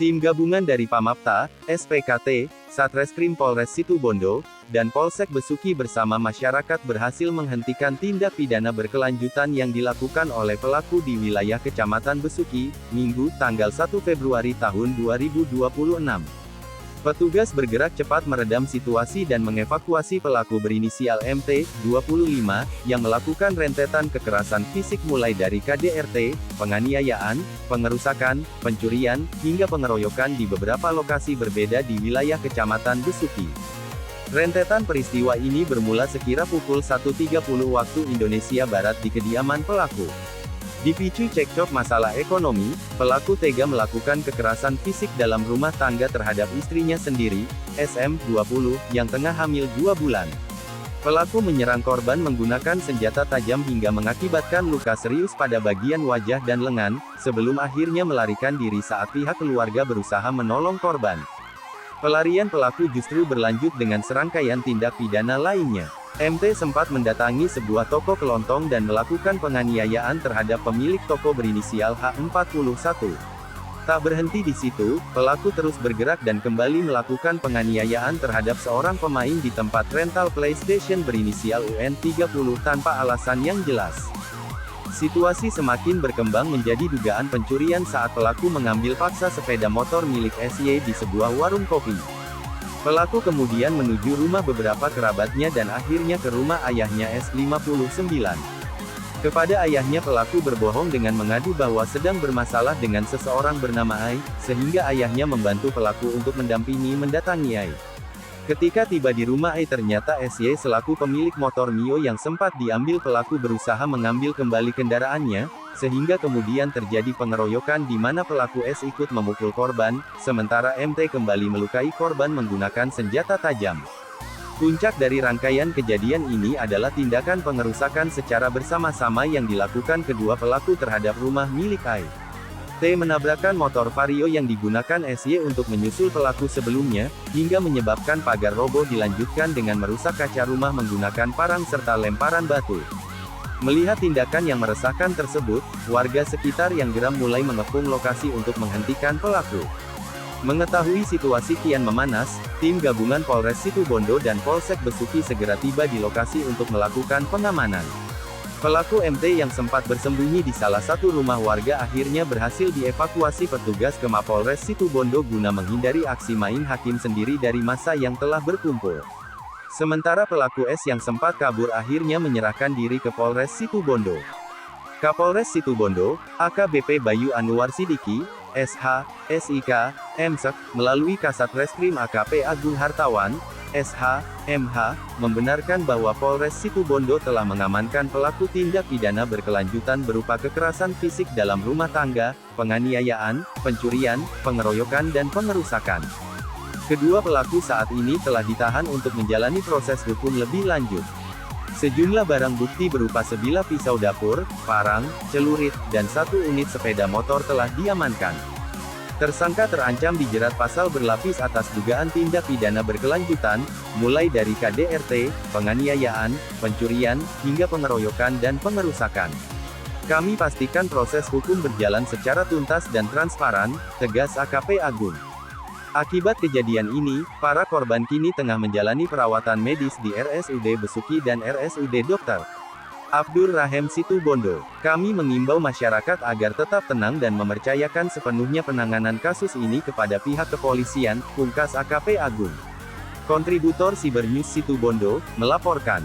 Tim gabungan dari Pamapta, SPKT, Satreskrim Polres Situbondo, dan Polsek Besuki bersama masyarakat berhasil menghentikan tindak pidana berkelanjutan yang dilakukan oleh pelaku di wilayah Kecamatan Besuki, Minggu, tanggal 1 Februari tahun 2026. Petugas bergerak cepat meredam situasi dan mengevakuasi pelaku berinisial MT, 25, yang melakukan rentetan kekerasan fisik mulai dari KDRT, penganiayaan, pengerusakan, pencurian, hingga pengeroyokan di beberapa lokasi berbeda di wilayah Kecamatan Besuki. Rentetan peristiwa ini bermula sekira pukul 1.30 waktu Indonesia Barat di kediaman pelaku. Dipicu cekcok masalah ekonomi, pelaku tega melakukan kekerasan fisik dalam rumah tangga terhadap istrinya sendiri, SM, 20, yang tengah hamil 2 bulan. Pelaku menyerang korban menggunakan senjata tajam hingga mengakibatkan luka serius pada bagian wajah dan lengan, sebelum akhirnya melarikan diri saat pihak keluarga berusaha menolong korban. Pelarian pelaku justru berlanjut dengan serangkaian tindak pidana lainnya. MT sempat mendatangi sebuah toko kelontong dan melakukan penganiayaan terhadap pemilik toko berinisial H41. Tak berhenti di situ, pelaku terus bergerak dan kembali melakukan penganiayaan terhadap seorang pemain di tempat rental PlayStation berinisial UN30 tanpa alasan yang jelas. Situasi semakin berkembang menjadi dugaan pencurian saat pelaku mengambil paksa sepeda motor milik SY di sebuah warung kopi. Pelaku kemudian menuju rumah beberapa kerabatnya dan akhirnya ke rumah ayahnya S59. Kepada ayahnya pelaku berbohong dengan mengadu bahwa sedang bermasalah dengan seseorang bernama Ai, sehingga ayahnya membantu pelaku untuk mendampingi mendatangi Ai. Ketika tiba di rumah Ai ternyata SY selaku pemilik motor Mio yang sempat diambil pelaku berusaha mengambil kembali kendaraannya, sehingga kemudian terjadi pengeroyokan di mana pelaku S ikut memukul korban, sementara MT kembali melukai korban menggunakan senjata tajam. Puncak dari rangkaian kejadian ini adalah tindakan pengerusakan secara bersama-sama yang dilakukan kedua pelaku terhadap rumah milik Ai. T menabrakkan motor Vario yang digunakan SY untuk menyusul pelaku sebelumnya, hingga menyebabkan pagar roboh dilanjutkan dengan merusak kaca rumah menggunakan parang serta lemparan batu. Melihat tindakan yang meresahkan tersebut, warga sekitar yang geram mulai mengepung lokasi untuk menghentikan pelaku. Mengetahui situasi kian memanas, tim gabungan Polres Situbondo dan Polsek Besuki segera tiba di lokasi untuk melakukan pengamanan. Pelaku MT yang sempat bersembunyi di salah satu rumah warga akhirnya berhasil dievakuasi petugas ke Mapolres Situbondo guna menghindari aksi main hakim sendiri dari massa yang telah berkumpul. Sementara pelaku S yang sempat kabur akhirnya menyerahkan diri ke Polres Situbondo. Kapolres Situbondo, AKBP Bayu Anwar Sidiki, SH, SIK, MSek, melalui Kasat Reskrim AKP Agung Hartawan, SH, MH, membenarkan bahwa Polres Situbondo telah mengamankan pelaku tindak pidana berkelanjutan berupa kekerasan fisik dalam rumah tangga, penganiayaan, pencurian, pengeroyokan dan pengerusakan. Kedua pelaku saat ini telah ditahan untuk menjalani proses hukum lebih lanjut. Sejumlah barang bukti berupa sebilah pisau dapur, parang, celurit, dan 1 unit sepeda motor telah diamankan. Tersangka terancam dijerat pasal berlapis atas dugaan tindak pidana berkelanjutan, mulai dari KDRT, penganiayaan, pencurian, hingga pengeroyokan dan pengerusakan. Kami pastikan proses hukum berjalan secara tuntas dan transparan, tegas AKP Agung. Akibat kejadian ini, para korban kini tengah menjalani perawatan medis di RSUD Besuki dan RSUD Dr. Abdur Rahim Situbondo. Kami mengimbau masyarakat agar tetap tenang dan mempercayakan sepenuhnya penanganan kasus ini kepada pihak kepolisian, pungkas AKP Agung. Kontributor Cybernews Situbondo, melaporkan.